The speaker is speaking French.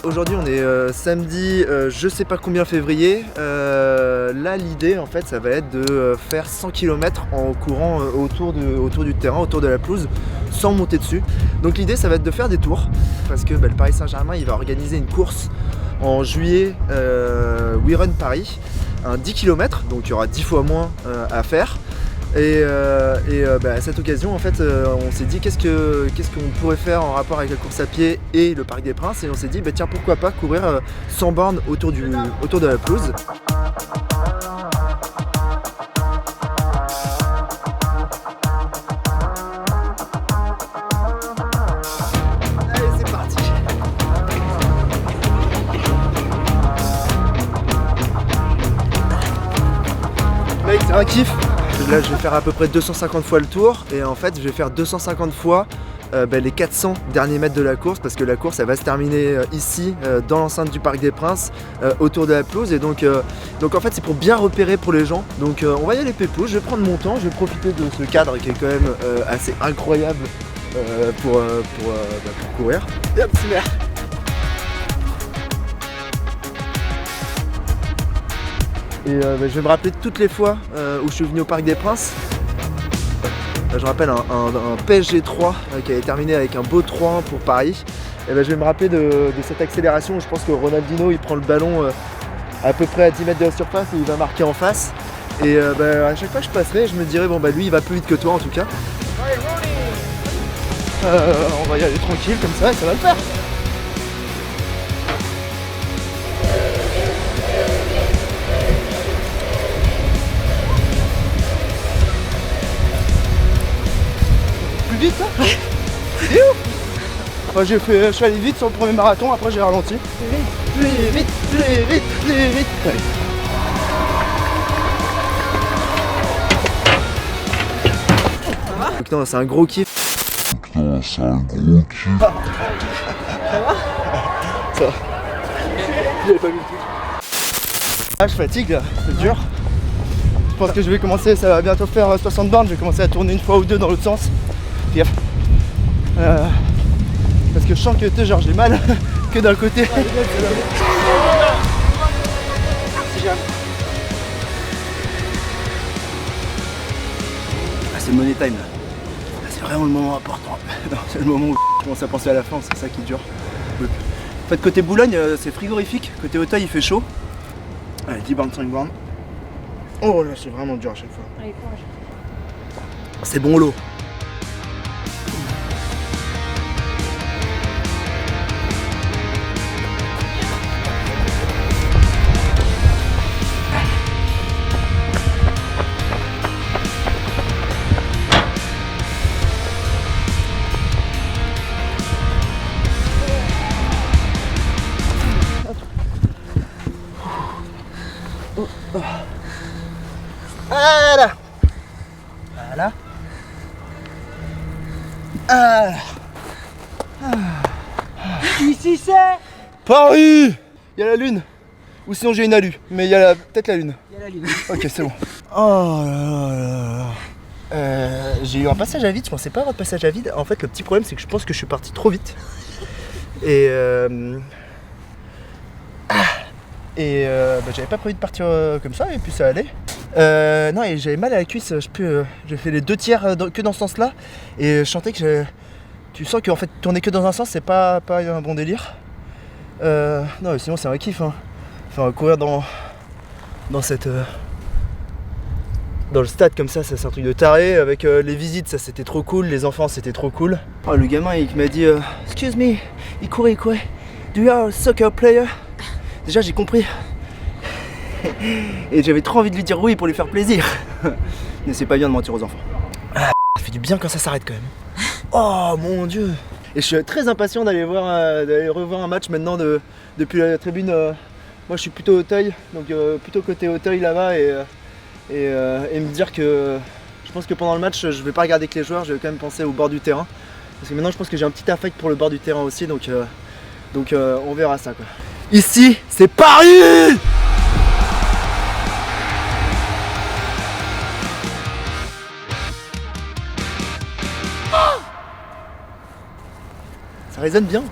Aujourd'hui on est samedi je sais pas combien février. Là l'idée en fait ça va être de faire 100 km en courant autour du terrain, autour de la pelouse, sans monter dessus. Donc l'idée ça va être de faire des tours parce que le Paris Saint-Germain il va organiser une course en juillet, We Run Paris, un 10 km, donc il y aura 10 fois moins à faire. Et à cette occasion en fait on s'est dit qu'est-ce qu'on pourrait faire en rapport avec la course à pied et le Parc des Princes, et on s'est dit tiens pourquoi pas courir 100 bornes autour de la pelouse. Allez c'est parti. Mec c'est un kiff. Là je vais faire à peu près 250 fois le tour, et en fait je vais faire 250 fois les 400 derniers mètres de la course, parce que la course elle va se terminer ici dans l'enceinte du Parc des Princes, autour de la pelouse, et donc en fait c'est pour bien repérer pour les gens. Donc on va y aller pépouze, je vais prendre mon temps, je vais profiter de ce cadre qui est quand même assez incroyable pour courir. Et hop, c'est merde. Et je vais me rappeler de toutes les fois où je suis venu au Parc des Princes. Je rappelle un PSG 3 qui avait terminé avec un beau 3-1 pour Paris. Et je vais me rappeler de cette accélération où je pense que Ronaldinho il prend le ballon à peu près à 10 mètres de la surface et il va marquer en face. Et à chaque fois que je passerai, je me dirais lui il va plus vite que toi en tout cas. On va y aller tranquille comme ça va le faire. Vite là. C'est ouf. Enfin, je suis allé vite sur le premier marathon, après j'ai ralenti. Plus vite. Ouais. Donc, non, c'est un gros kiff. Ça va? Ça va. J'avais pas vu le truc. Ah, je fatigue là, c'est dur. Je pense que je vais commencer, ça va bientôt faire 60 bornes, je vais commencer à tourner une fois ou deux dans l'autre sens. Parce que je sens que j'ai mal que d'un côté. C'est le money time là. C'est vraiment le moment important. C'est le moment où je commence à penser à la fin, c'est ça qui dure. En fait côté Boulogne c'est frigorifique, côté Auteuil il fait chaud. Allez 10 bornes, 5 bornes. Oh là c'est vraiment dur à chaque fois. Allez, courage. C'est bon l'eau. Voilà. Voilà. Ici c'est Paris. Il y a la lune. Ou sinon j'ai une alu. Mais il y a peut-être la lune. Il y a la lune. Ok c'est bon. Oh là là. J'ai eu un passage à vide, je pensais pas avoir de passage à vide. En fait le petit problème c'est que je pense que je suis parti trop vite. Et j'avais pas prévu de partir comme ça et puis ça allait. Non et j'avais mal à la cuisse, j'ai fait les 2 tiers que dans ce sens là. Et je sentais que tu sens qu'en fait tourner que dans un sens c'est pas un bon délire. Non mais sinon c'est un kiff hein. Enfin courir dans cette dans le stade comme ça c'est un truc de taré. Avec les visites ça c'était trop cool, les enfants c'était trop cool. Oh le gamin il m'a dit excuse me, il courait. Do you are a soccer player? Déjà j'ai compris. Et j'avais trop envie de lui dire oui pour lui faire plaisir. Mais c'est pas bien de mentir aux enfants. Ah, ça fait du bien quand ça s'arrête quand même. Oh mon dieu. Et je suis très impatient d'aller revoir un match maintenant depuis la tribune. Moi je suis plutôt Auteuil, donc plutôt côté Auteuil là-bas et me dire que je pense que pendant le match je vais pas regarder que les joueurs, je vais quand même penser au bord du terrain. Parce que maintenant je pense que j'ai un petit affect pour le bord du terrain aussi, donc on verra ça quoi. Ici c'est Paris. résonne bien.